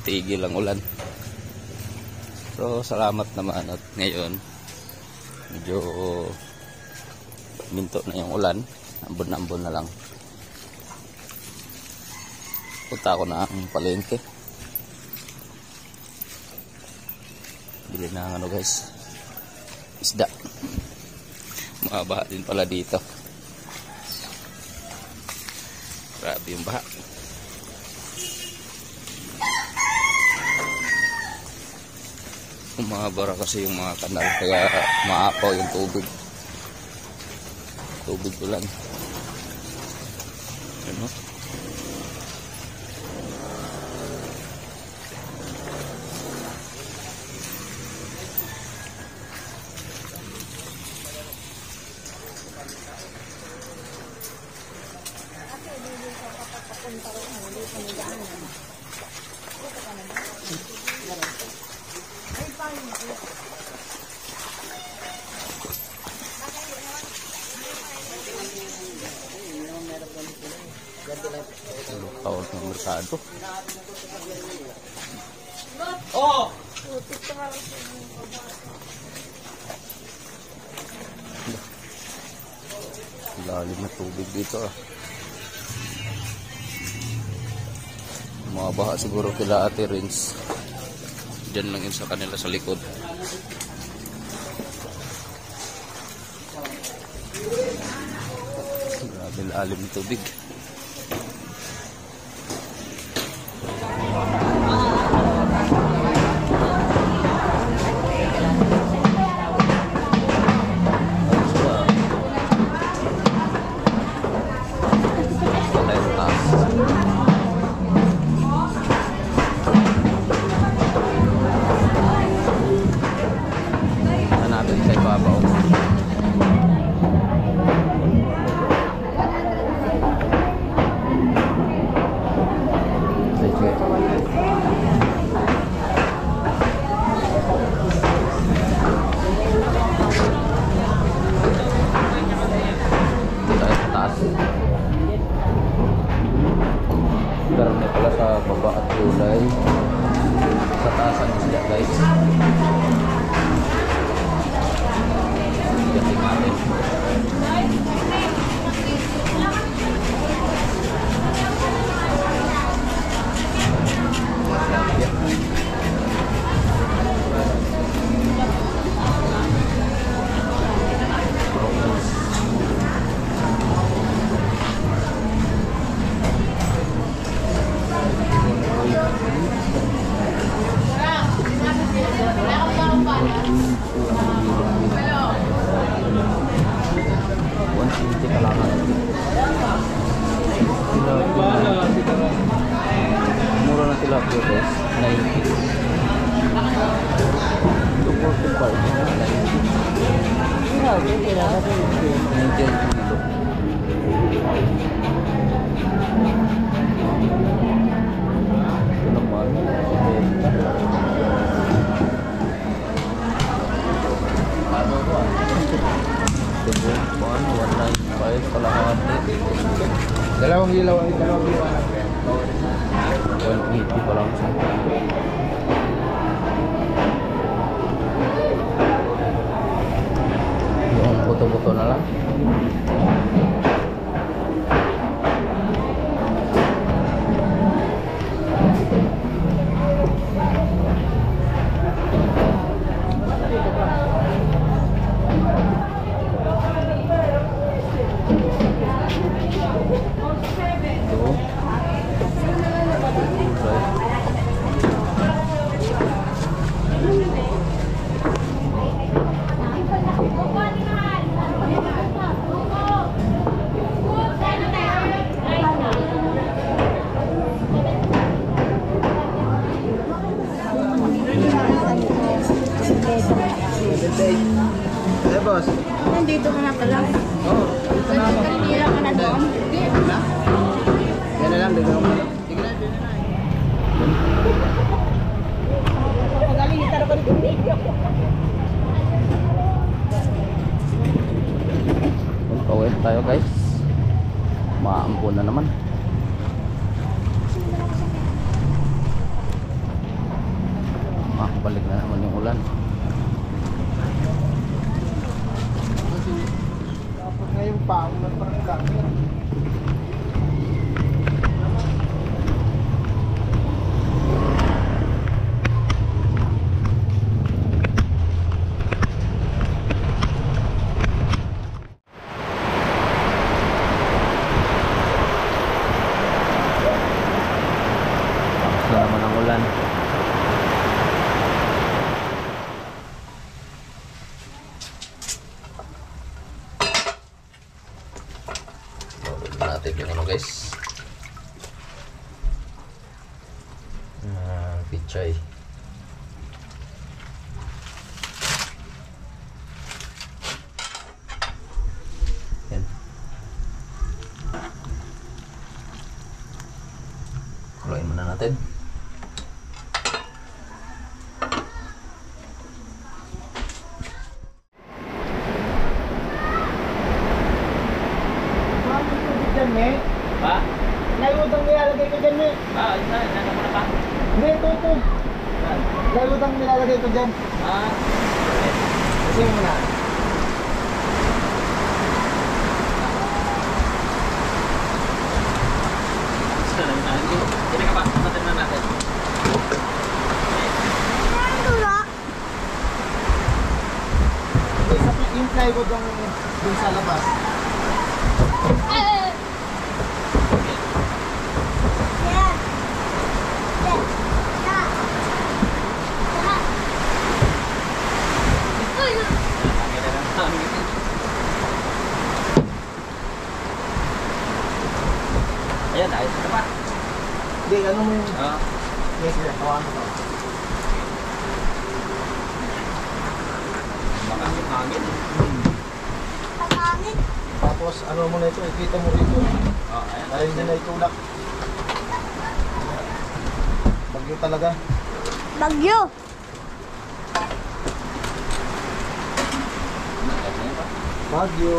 tigil ang ulan. So salamat naman at ngayon medyo minto na yung ulan, ambon na lang. Punta ako na ang palengke, bili na ano guys, isda. Mabaha din pala dito, grabe yung baha. Umabara kasi yung mga kanal kaya maapaw yung tubig ulan. Ano? Tawag ng merkado. Oh! Lalim na tubig dito ah. Mabaha siguro kila Ate Rins. Diyan lang yun sa kanila sa likod. Grabe lalim ng tubig. Karena pala sa baba at kulay sa taas ang isda guys. Gating natin. Mura na tilapia guys, 90. 195 kalahati. Dalawang ilaw. 180 pa lang sa yung buto-buto na lang. Eh boss, Nandito ka na pala. oo. Kanina ka na doon. Hindi, na. Yan na lang, dito ako. Sige na, dito na. Magaling itara ko ng video. Pawid tayo guys. Maampun na naman. Balik na naman yung ulan. Tapos ngayon pa, ulan pa rin lang. Tapos na naman ang ulan. Natin yung ano guys, pichay. Yan. Kuluin muna natin. Dyan, eh. Pa? Naiutang nilalagay ko dyan, eh. Nandun mo na pa? Hindi, ito. Naiutang nilalagay ko dyan. Kasi mo na. Hindi ka pa, natin na natin. Yung plywood ang dun sa labas. Ayan, ayos na pa. Hindi, ano mo yung... Oo. Yes, yes. Tawakan ko. Makasip hangin. Tapos, ano mo na ito, ikita mo rito. Oo, ayan. Para hindi na itulak. Bagyo talaga. Bagyo. Bagyo.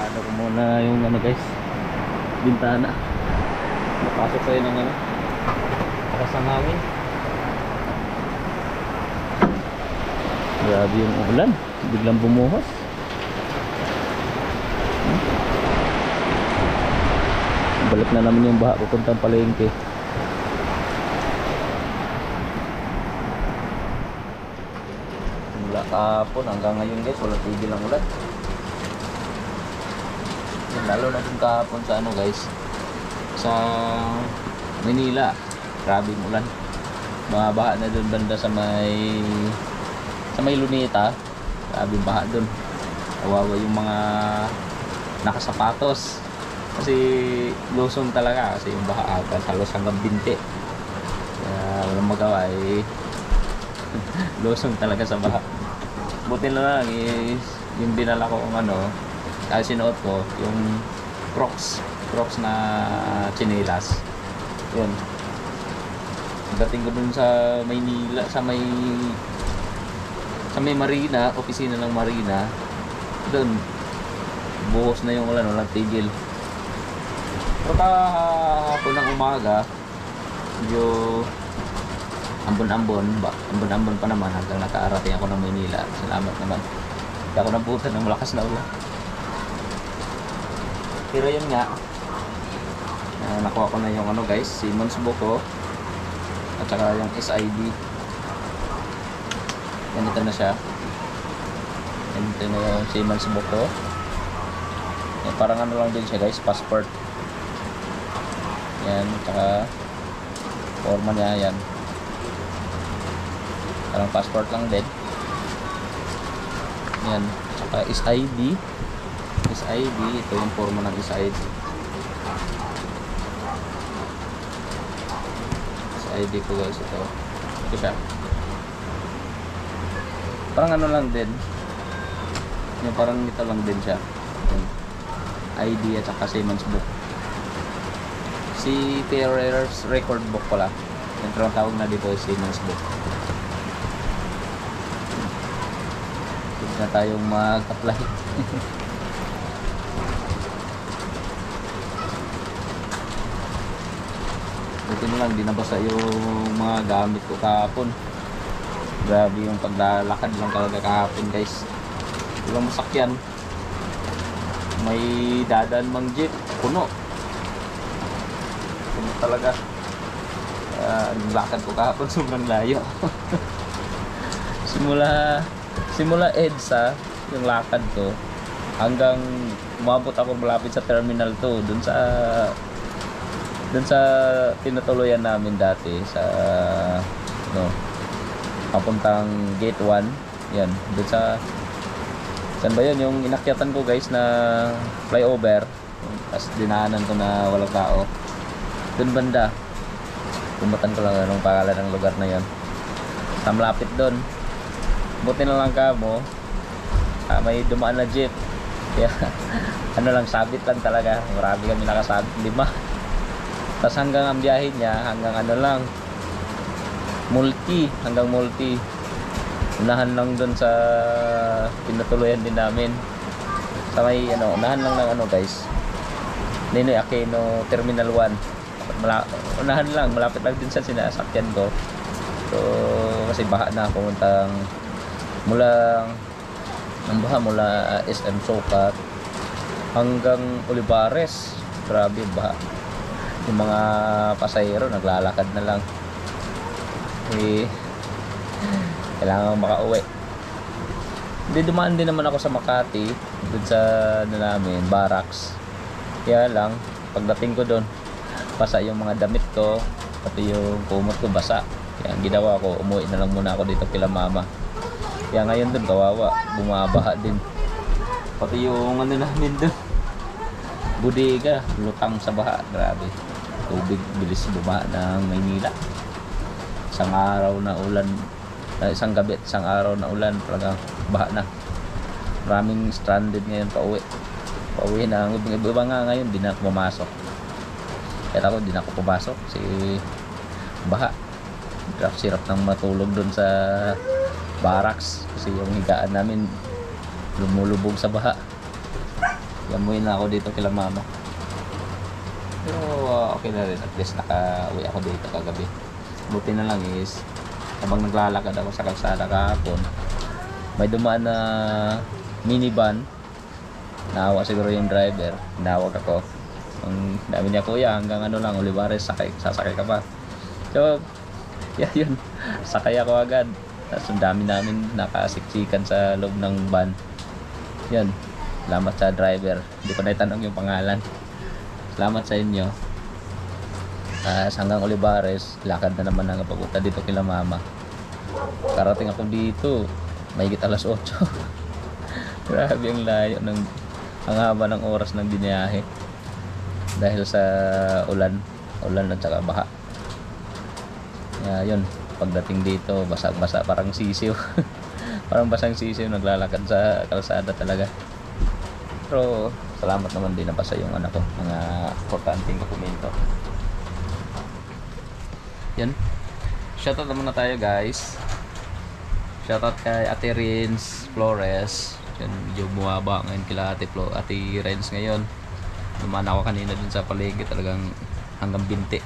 Ano ko muna yung ano guys, bintana. Napasok kayo ng ano, lakas ng hangin. Grabe yung ulan, biglang bumuhos. Balik na naman yung baha papuntang palengke. Mula kahapon hanggang ngayon guys, walang tigil ang ulan. Lalo na dun kahapon sa ano guys, sa Manila, grabe yung ulan. Baha na dun banda sa may Luneta, grabe yung baha dun. Kawawa yung mga nakasapatos kasi lusong talaga, kasi yung baha halos hanggang binte. Kaya walang magawa eh. Lusong talaga sa baha. Buti na lang is yung dinala ko ang ano, ay sinuot ko yung Crocs na tsinelas. Yun, dating ko dun sa Maynila, sa may marina, opisina ng marina, dun buhos na yung ulan, walang tigil. Pero kahapon ng umaga medyo ambon-ambon pa naman hanggang nakaarating ako ng Maynila. Salamat naman, hindi ako nabutan ng malakas na ulan. Pero yun nga, nakuha ko na yung ano guys, Siemens Boko at saka yung SID. Ganito na siya. Ganito na yung Siemens Boko. Parang ano lang din siya guys, passport. Yan, at saka forma niya yan. Parang passport lang din. Yan. Saka SID. SID. Ito yung forma ng SID. SID ko guys. Ito siya. Parang ano lang din. Yung parang ito lang din siya. Yung ID at saka Siemens book. Si Terror's record book pala. Yung tawag na dito ay Siemens book. Huwag na tayong mag-apply. Buti na lang, di nabasa yung mga gamit ko kahapon. Grabe yung paglalakad lang talaga kahapon guys. Walang masakyan. May dadaan mang jeep, puno. Puno talaga. Ang lakad ko kahapon sobrang layo. simula EDSA yung lakad ko hanggang umabot ako malapit sa Terminal 2 dun sa tinutuluyan namin dati sa papuntang Gate 1. Yan, dun sa saan ba yun yung inakyatan ko guys na flyover, tapos dinaanan ko na walang tao dun banda. Kumutan ko lang anong pangalan ng lugar na yon. Sa malapit dun, buti na lang kamo may dumaan na jeep, kaya ano lang, sabit lang talaga. Marami kami nakasabit, 5. Tapos hanggang ang biyahe niya hanggang ano lang, hanggang Multi. Unahan lang dun sa pinatuluyan din namin. Sa may unahan lang ng guys, Ninoy Aquino Terminal 1. Unahan lang, malapit lang din sa sinasakyan ko. So kasi baha na, pumuntang mula SM Sokat hanggang Olivares. Grabe baha. Yung mga pasahero naglalakad na lang. Kailangan makauwi. Hindi, dumaan din naman ako sa Makati doon sa namin, Barracks. Kaya lang pagdating ko doon, basa yung mga damit ko, pati yung kumot ko basa. Kaya ang ginawa ko, umuwi na lang muna ako dito kila mama. Kaya ngayon doon kawawa, bumabaha din. Pati yung namin doon, bodega, lutang sa baha. Grabe, tubig bilis bumaha ng Maynila. Isang araw na ulan, isang gabi, isang araw na ulan, talagang baha na. Maraming stranded ngayon pauwi na. Ang iba nga ngayon di na pumasok. Kaya ako di na ako pumasok kasi baha. Sirap nang matulog doon sa barracks kasi yung higaan namin lumulubog sa baha. Yamuin na ako dito kila mama. Pero okay na rin, at least nakauwi ako dito kagabi. Buti na lang is habang naglalakad ako sa kalsada kahapon, may dumaan na minivan. Naawa siguro yung driver, tinawag ako. Ang dami niya, kuya, hanggang lang, Olivares, sasakay ka pa. So yun, sakay ako agad. Tapos ang dami namin nakasiksikan sa loob ng van. Yan, salamat sa driver, hindi ko na itanong yung pangalan. Salamat sa inyo. Hanggang Olivares, lakad na naman hanggang papunta dito kila mama. Karating ako dito mahigit alas 8. Grabe ang layo ang haba ng oras ng biniyahe dahil sa ulan at saka baha. Yun, pagdating dito basa-basa, parang sisiw. Parang basang sisiw, naglalakad sa kalsada talaga. Pero salamat naman din na basa yung ko, mga importanteng dokumento. Yan, shoutout naman na tayo guys. Shoutout kay Ate Rins Flores. Yan, medyo bumaba ngayon kila Ate Rins ngayon. Dumaan ako kanina dun sa paligid, talagang hanggang binti.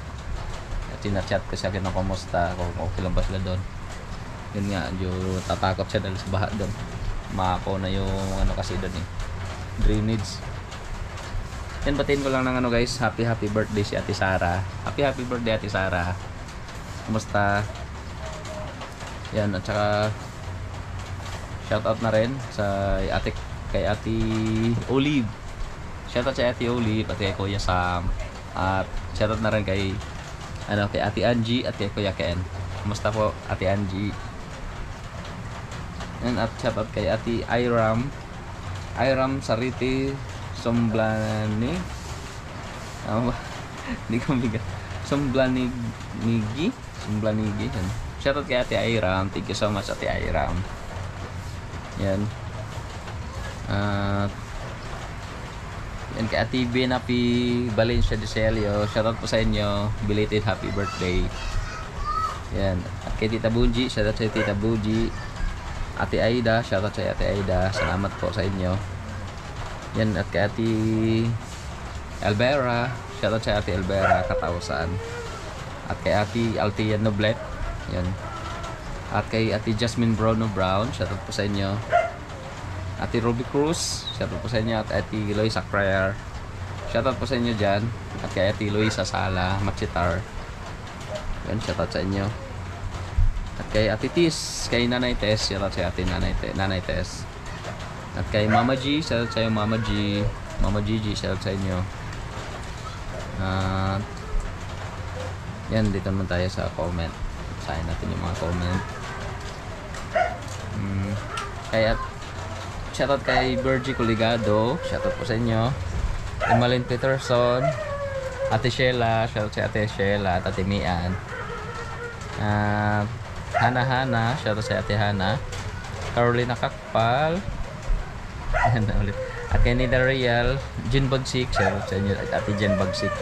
Chinachat ko siya kung kumusta, kung okay lang ba sila doon. Yun nga, yung tatakot siya dahil sa baha doon. Mako na yung kasi doon drainage. Yan, batiin ko lang ng guys, happy birthday si Ate Sara. Happy birthday Ate Sara. Kumusta? Yan, at saka shoutout na rin kay Ate Olive. Shoutout sa Ate Olive at kay Kuya Sam. At shoutout na rin kay Ate Angie at kay Kuya Ken. Kumusta po Ate Angie? Yan, at shoutout kay Ate Iram Sariti Somblani. Hindi ko bigat. Somblanigi. Yan. Shoutout kay Ate Iram. Thank you so much, Ate Iram. Yan. Yan kay Ate Benapi Valencia de Celio. Shoutout po sa inyo. Belated happy birthday. Yan. At kay Tita Buji. Shoutout sa Tita Buji. Ate Aida. Shoutout sa Ate Aida. Salamat po sa inyo. Yan. At kay Ate Elvera. Shoutout sa Ate Elvera Katausan. At kay Ate Altia Noblet. Yan. At kay Ate Jasmine Bruno Brown. Shoutout po sa inyo. Ate Ruby Cruz, shoutout po sa inyo. At Ate Loisa Prayer, shoutout po sa inyo dyan. At kay Ate Luisa Sala Machitar, yan, shoutout sa inyo. At kay Ate Tis, kay Nanay Tess, shoutout sa Ate Nanay Tess. At kay Mama G, shoutout sa inyo. Mama Gigi, shoutout sa inyo. Yan, dito naman tayo sa comment. Basahin natin yung mga comment. Kaya shoutout kay Virgie Coligado, shoutout po sa inyo. Emalyn Peterson, Ate Sheila, shoutout sa Ate Sheila at Ate Mian. Hana, shoutout sa Ate Hana. Carolina Kakpal. At kay Nida Real, Jen Bagsik, shoutout sa inyo. At Ate Jen Bagsik.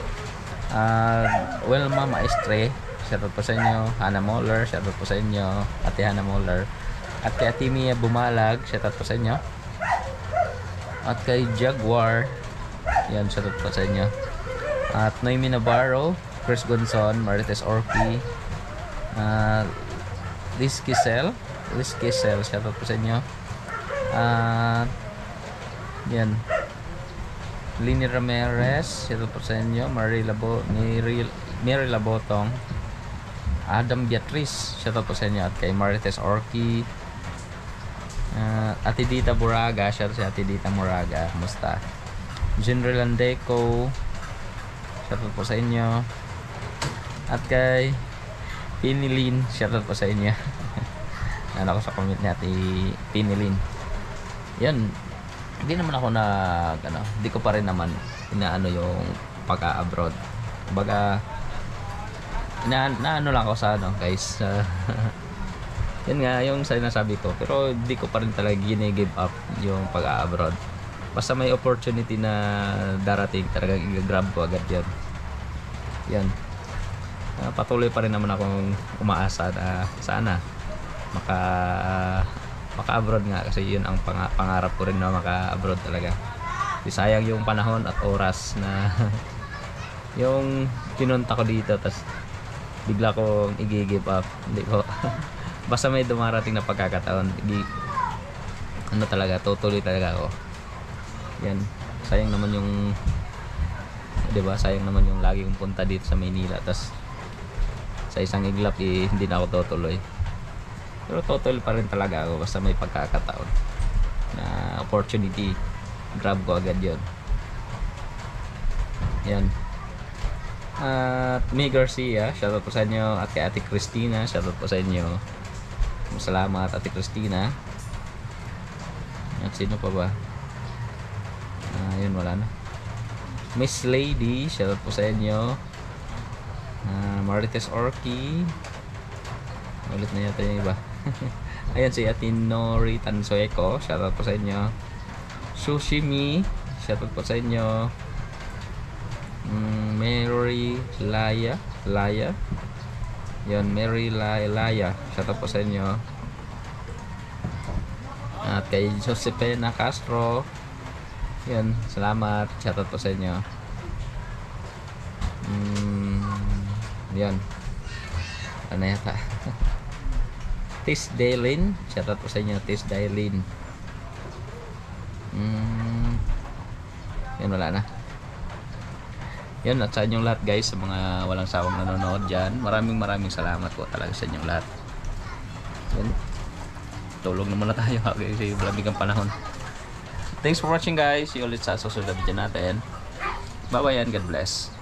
Wilma Maestre, shoutout po sa inyo. Hannah Moller, shoutout po sa inyo. Ate Hannah Moller. At kay Ate Mia Bumalag, shoutout po sa inyo. At kay Jaguar, yan, shoutout po sa inyo. At Noemi Navarro, Chris Gonzon, Marites Orpi, Liz Kisel, shoutout po sa inyo. Yan, Lini Ramirez, shoutout po sa inyo. Mary Labotong, Adam Beatrice, shoutout po sa inyo. At kay Marites Orpi, Ate Dita Buraga, shoutout sa Ate Dita Muraga, kumusta? General Landeco, shoutout po sa inyo. At kay Pinilin, shoutout po sa inyo. Ano ko sa comment ni Ate Pinilin. Yan, hindi naman ako hindi ko pa rin naman inaano yung pagka-abroad. Kumbaga, naano lang ako sa guys. Yan nga yung sinasabi ko, pero hindi ko pa rin talaga gine-give up yung pag-abroad. Basta may opportunity na darating, talagang i-grab ko agad yan. Yan. Patuloy pa rin naman akong umaasa na sana maka-abroad nga, kasi yun ang pangarap ko rin na maka-abroad talaga. Sayang yung panahon at oras na yung pinunta ko dito, tas bigla kong i-give up. Hindi ko basta may dumarating na pagkakataon, talaga, tutuloy talaga ako. Yan, sayang naman yung, diba, sayang naman yung lagi kong punta dito sa Maynila, tas sa isang iglap hindi na ako tutuloy. Pero tutuloy pa rin talaga ako basta may pagkakataon na opportunity, grab ko agad yun. Yan. At May Garcia, shoutout po sa inyo. At kay Ate Christina, shoutout po sa inyo. Salamat, Ate Christina. At sino pa ba? Yun, wala na. Miss Lady, shoutout po sa inyo. Marites Orki. Ulit na yata yung iba. Ayan, si Ate Nori Tansueco, shoutout po sa inyo. Sushimi, shoutout po sa inyo. Mary Laya. Yan, Mary Laya, shoutout po sa inyo. At kay Josepina Castro, yan, salamat, shoutout po sa inyo. Yan, ano yata. Tis Daylin, shoutout po sa inyo. Tis Daylin. Yan, wala na. Yan, at sa inyong lahat guys, sa mga walang sawang nanonood dyan, maraming salamat po talaga sa inyong lahat. Yan, tulog na muna tayo kasi malamig ang panahon. Thanks for watching guys. See you ulit sa susunod na video natin. Bye bye and God bless.